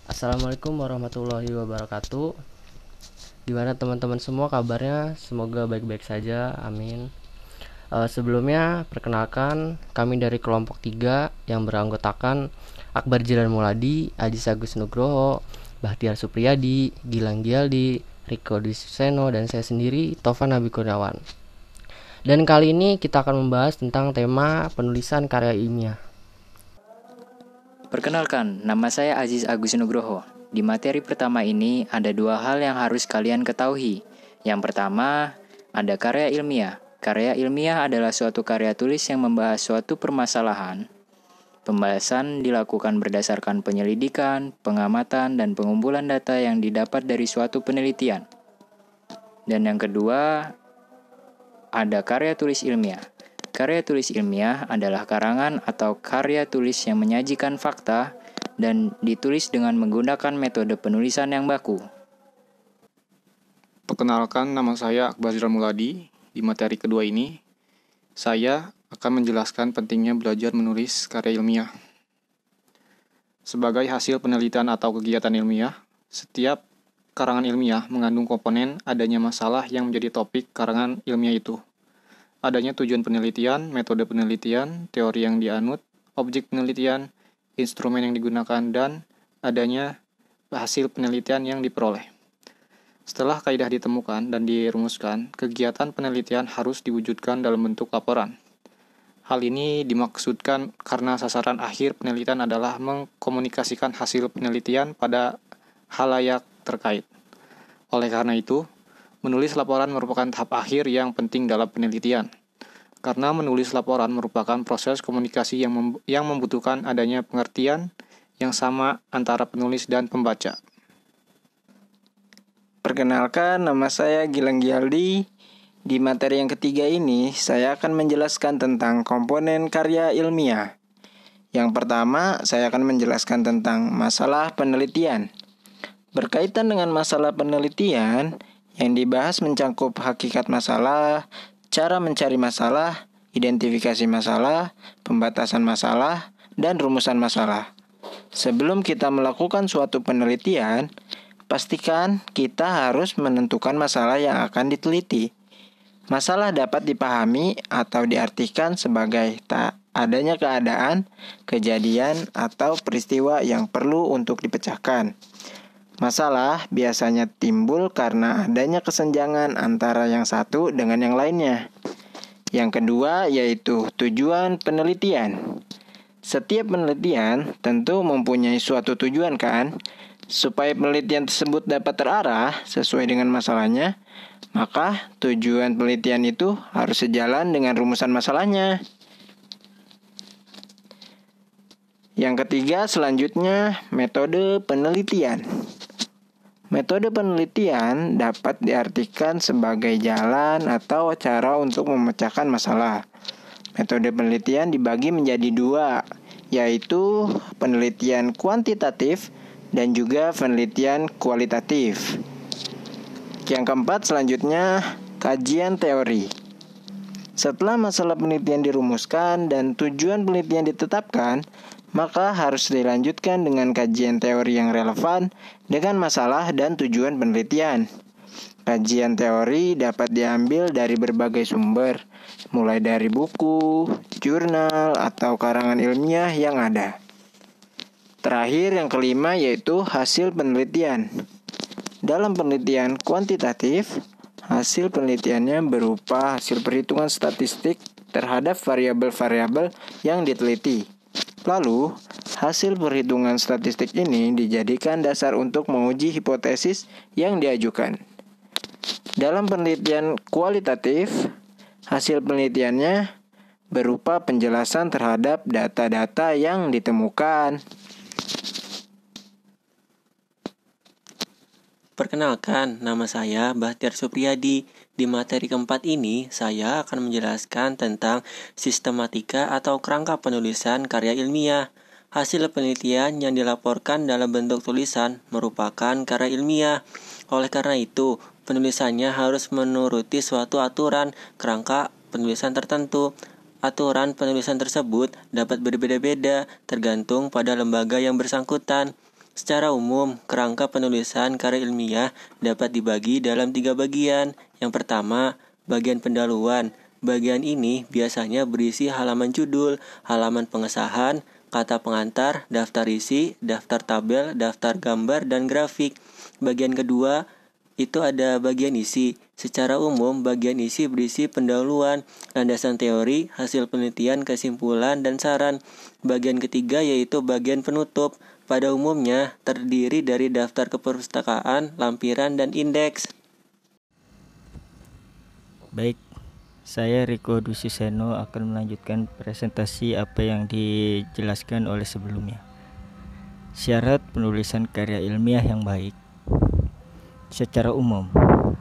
Assalamualaikum warahmatullahi wabarakatuh. Gimana teman-teman semua kabarnya? Semoga baik-baik saja, amin. Sebelumnya, perkenalkan kami dari kelompok 3 yang beranggotakan Akbar Jilan Muladi, Aziz Agus Nugroho, Bahtiar Supriyadi, Gilang Gialdi, Riko Diseno, dan saya sendiri, Tovan Nabi Kurniawan. Dan kali ini kita akan membahas tentang tema penulisan karya ilmiah. Perkenalkan, nama saya Aziz Agus Nugroho. Di materi pertama ini ada dua hal yang harus kalian ketahui. Yang pertama, ada karya ilmiah. Karya ilmiah adalah suatu karya tulis yang membahas suatu permasalahan. Pembahasan dilakukan berdasarkan penyelidikan, pengamatan, dan pengumpulan data yang didapat dari suatu penelitian. Dan yang kedua, ada karya tulis ilmiah. Karya tulis ilmiah adalah karangan atau karya tulis yang menyajikan fakta dan ditulis dengan menggunakan metode penulisan yang baku. Perkenalkan, nama saya Akbar Jilan Muladi. Di materi kedua ini, saya akan menjelaskan pentingnya belajar menulis karya ilmiah. Sebagai hasil penelitian atau kegiatan ilmiah, setiap karangan ilmiah mengandung komponen adanya masalah yang menjadi topik karangan ilmiah itu. Adanya tujuan penelitian, metode penelitian, teori yang dianut, objek penelitian, instrumen yang digunakan, dan adanya hasil penelitian yang diperoleh. Setelah kaidah ditemukan dan dirumuskan, kegiatan penelitian harus diwujudkan dalam bentuk laporan. Hal ini dimaksudkan karena sasaran akhir penelitian adalah mengkomunikasikan hasil penelitian pada halayak terkait. Oleh karena itu, menulis laporan merupakan tahap akhir yang penting dalam penelitian. Karena menulis laporan merupakan proses komunikasi yang membutuhkan adanya pengertian yang sama antara penulis dan pembaca. Perkenalkan, nama saya Gilang Gialdi. Di materi yang ketiga ini, saya akan menjelaskan tentang komponen karya ilmiah. Yang pertama, saya akan menjelaskan tentang masalah penelitian. Berkaitan dengan masalah penelitian, yang dibahas mencakup hakikat masalah, cara mencari masalah, identifikasi masalah, pembatasan masalah, dan rumusan masalah. Sebelum kita melakukan suatu penelitian, pastikan kita harus menentukan masalah yang akan diteliti. Masalah dapat dipahami atau diartikan sebagai tak adanya keadaan, kejadian, atau peristiwa yang perlu untuk dipecahkan. Masalah biasanya timbul karena adanya kesenjangan antara yang satu dengan yang lainnya. Yang kedua yaitu tujuan penelitian. Setiap penelitian tentu mempunyai suatu tujuan kan? Supaya penelitian tersebut dapat terarah sesuai dengan masalahnya, maka tujuan penelitian itu harus sejalan dengan rumusan masalahnya. Yang ketiga selanjutnya metode penelitian. Metode penelitian dapat diartikan sebagai jalan atau cara untuk memecahkan masalah. Metode penelitian dibagi menjadi dua, yaitu penelitian kuantitatif dan juga penelitian kualitatif. Yang keempat selanjutnya, kajian teori. Setelah masalah penelitian dirumuskan dan tujuan penelitian ditetapkan, maka harus dilanjutkan dengan kajian teori yang relevan dengan masalah dan tujuan penelitian. Kajian teori dapat diambil dari berbagai sumber, mulai dari buku, jurnal, atau karangan ilmiah yang ada. Terakhir yang kelima yaitu hasil penelitian. Dalam penelitian kuantitatif, hasil penelitiannya berupa hasil perhitungan statistik terhadap variabel-variabel yang diteliti. Lalu, hasil perhitungan statistik ini dijadikan dasar untuk menguji hipotesis yang diajukan. Dalam penelitian kualitatif, hasil penelitiannya berupa penjelasan terhadap data-data yang ditemukan. Perkenalkan, nama saya Bahtiar Supriyadi. Di materi keempat ini, saya akan menjelaskan tentang sistematika atau kerangka penulisan karya ilmiah. Hasil penelitian yang dilaporkan dalam bentuk tulisan merupakan karya ilmiah. Oleh karena itu, penulisannya harus menuruti suatu aturan kerangka penulisan tertentu. Aturan penulisan tersebut dapat berbeda-beda tergantung pada lembaga yang bersangkutan. Secara umum, kerangka penulisan karya ilmiah dapat dibagi dalam 3 bagian. Yang pertama, bagian pendahuluan. Bagian ini biasanya berisi halaman judul, halaman pengesahan, kata pengantar, daftar isi, daftar tabel, daftar gambar, dan grafik. Bagian kedua, itu ada bagian isi. Secara umum, bagian isi berisi pendahuluan, landasan teori, hasil penelitian, kesimpulan, dan saran. Bagian ketiga yaitu bagian penutup. Pada umumnya terdiri dari daftar keperpustakaan, lampiran, dan indeks. Baik, saya Riko Dusiseno akan melanjutkan presentasi apa yang dijelaskan oleh sebelumnya. Syarat penulisan karya ilmiah yang baik. Secara umum,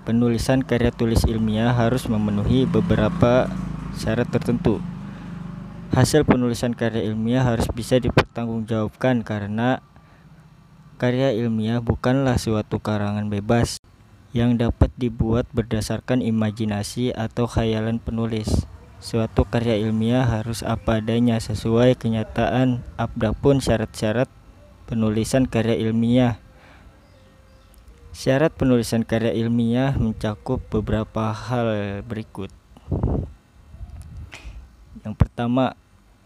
penulisan karya tulis ilmiah harus memenuhi beberapa syarat tertentu. Hasil penulisan karya ilmiah harus bisa dipertanggungjawabkan karena karya ilmiah bukanlah suatu karangan bebas yang dapat dibuat berdasarkan imajinasi atau khayalan penulis. Suatu karya ilmiah harus apa adanya sesuai kenyataan. Adapun syarat-syarat penulisan karya ilmiah. Syarat penulisan karya ilmiah mencakup beberapa hal berikut. Yang pertama,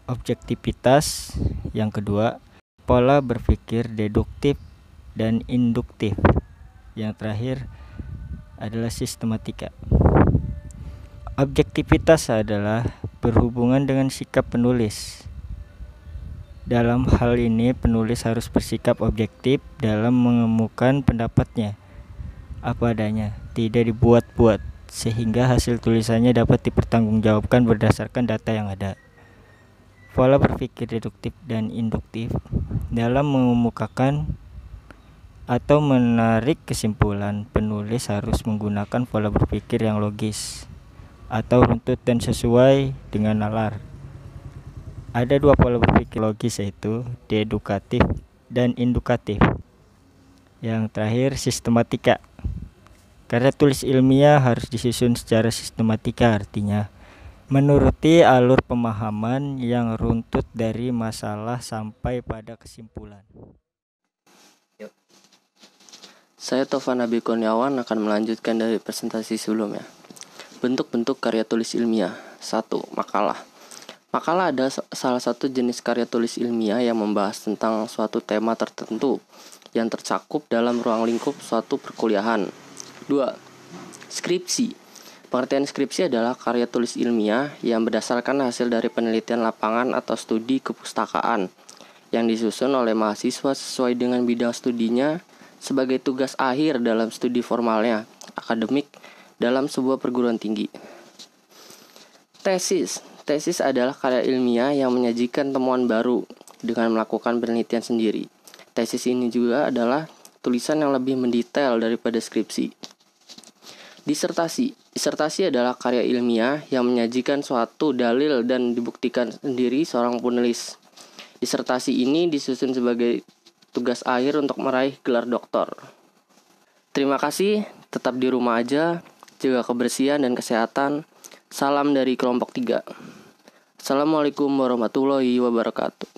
objektivitas. Yang kedua, pola berpikir deduktif dan induktif. Yang terakhir adalah sistematika. Objektivitas adalah berhubungan dengan sikap penulis. Dalam hal ini, penulis harus bersikap objektif dalam mengemukakan pendapatnya apa adanya, tidak dibuat-buat, sehingga hasil tulisannya dapat dipertanggungjawabkan berdasarkan data yang ada. Pola berpikir deduktif dan induktif. Dalam mengemukakan atau menarik kesimpulan, penulis harus menggunakan pola berpikir yang logis atau runtut dan sesuai dengan nalar. Ada 2 pola berpikir logis, yaitu dedukatif dan indukatif. Yang terakhir, sistematika. Karya tulis ilmiah harus disusun secara sistematika, artinya menuruti alur pemahaman yang runtut dari masalah sampai pada kesimpulan. Saya Tovan Nabi Kurniawan akan melanjutkan dari presentasi sebelumnya. Bentuk-bentuk karya tulis ilmiah. 1. Makalah. Makalah adalah salah satu jenis karya tulis ilmiah yang membahas tentang suatu tema tertentu yang tercakup dalam ruang lingkup suatu perkuliahan. 2. Skripsi. Pengertian skripsi adalah karya tulis ilmiah yang berdasarkan hasil dari penelitian lapangan atau studi kepustakaan yang disusun oleh mahasiswa sesuai dengan bidang studinya sebagai tugas akhir dalam studi formalnya, akademik, dalam sebuah perguruan tinggi. Tesis. Tesis adalah karya ilmiah yang menyajikan temuan baru dengan melakukan penelitian sendiri. Tesis ini juga adalah tulisan yang lebih mendetail daripada skripsi. Disertasi. Disertasi adalah karya ilmiah yang menyajikan suatu dalil dan dibuktikan sendiri seorang penulis. Disertasi ini disusun sebagai tugas akhir untuk meraih gelar doktor. Terima kasih, tetap di rumah aja, jaga kebersihan dan kesehatan. Salam dari kelompok 3. Assalamualaikum warahmatullahi wabarakatuh.